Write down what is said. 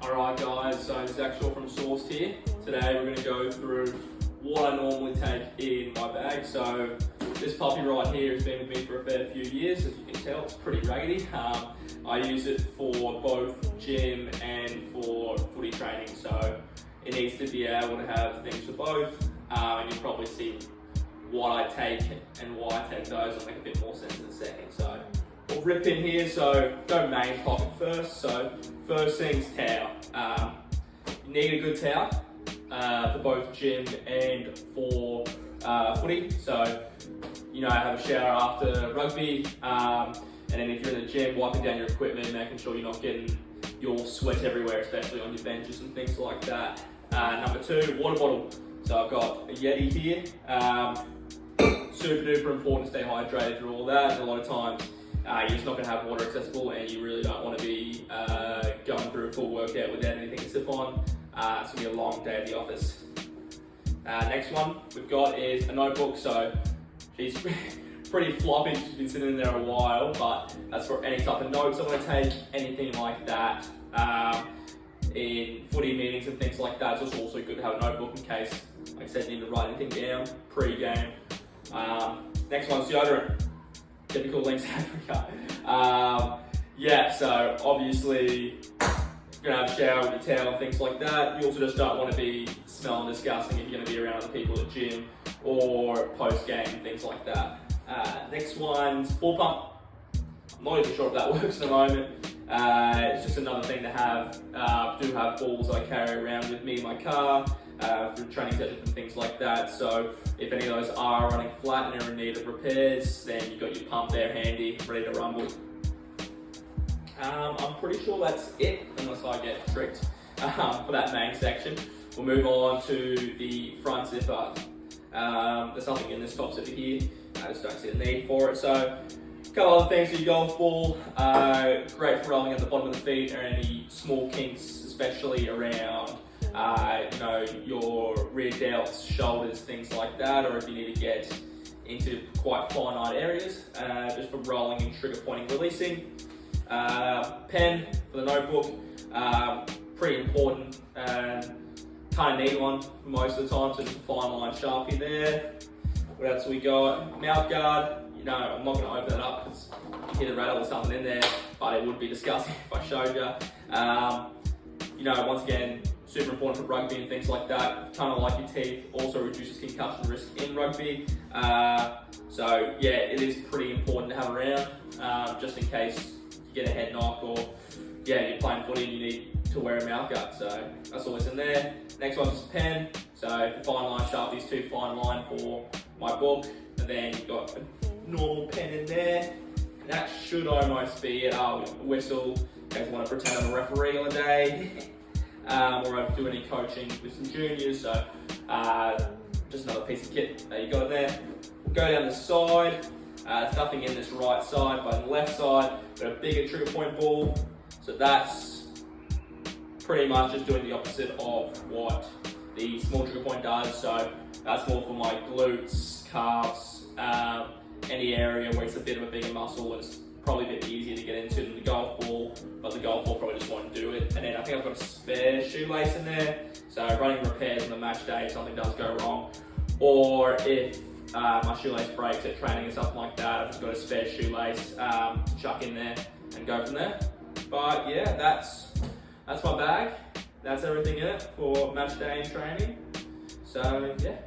Alright guys, so it's actual from Source here. Today we're going to go through what I normally take in my bag. So this puppy right here has been with me for a fair few years. As you can tell, it's pretty raggedy. I use it for both gym and for footy training, so it needs to be able to have things for both. And you'll probably see what I take and why I take those. I'll make a bit more sense in a second. So we'll rip in here, so go main pocket first. So first thing's towel. You need a good towel for both gym and for footy. So, have a shower after rugby, and then if you're in the gym, wiping down your equipment, making sure you're not getting your sweat everywhere, especially on your benches and things like that. Number two, water bottle. So I've got a Yeti here. Super duper important to stay hydrated through all that, and a lot of times you're just not going to have water accessible, and you really don't want to be going through a full workout without anything to sip on. It's going to be a long day at the office. Next one we've got is a notebook. So she's pretty floppy, she's been sitting in there a while, but that's for any type of notes I want to take, anything like that. In footy meetings and things like that, it's also good to have a notebook in case, like I said, you need to write anything down pre-game. Next one's deodorant. Typical Lynx Africa. So obviously you're gonna have a shower with your towel and things like that. You also just don't want to be smelling disgusting if you're gonna be around other people at the gym or post-game and things like that. Next one's ball pump. I'm not even sure if that works at the moment. It's just another thing to have. Do have balls I carry around with me in my car for training sessions and things like that. So if any of those are running flat and are in need of repairs, then you've got your pump there handy, ready to rumble. I'm pretty sure that's it, unless I get tricked for that main section. We'll move on to the front zipper. There's nothing in this top zipper here. I just don't see the need for it. So a couple other things for your golf ball. Great for rolling at the bottom of the feet or any small kinks, especially around your rear delts, shoulders, things like that, or if you need to get into quite finite areas, just for rolling and trigger pointing, releasing. Pen for the notebook, pretty important. Kind of need one most of the time, so just a fine line Sharpie there. What else we got? Mouth guard. I'm not going to open that up because you hear the rattle or something in there, but it would be disgusting if I showed you. Once again, super important for rugby and things like that. Kind of like your teeth, also reduces concussion risk in rugby. So yeah, it is pretty important to have around, just in case you get a head knock or you're playing footy and you need to wear a mouth guard. So that's always in there. Next one's just a pen. So fine line Sharpie's too fine line for my book, and then you've got a normal pen in there. And that should almost be it. A whistle in case I want to pretend I'm a referee on a day. Or I do any coaching with some juniors, so just another piece of kit that you got in there. We'll go down the side. There's nothing in this right side, but on the left side, got a bigger trigger point ball. So that's pretty much just doing the opposite of what the small trigger point does. So that's more for my glutes, calves, any area where it's a bit of a bigger muscle, and it's probably a bit easier to get into than the golf ball, but the golf ball probably just won't do it. And then I think I've got a spare shoelace in there, so running repairs on the match day if something does go wrong, or if my shoelace breaks at training or something like that, I've just got a spare shoelace to chuck in there and go from there. But yeah, that's my bag. That's everything in it for match day and training. So yeah.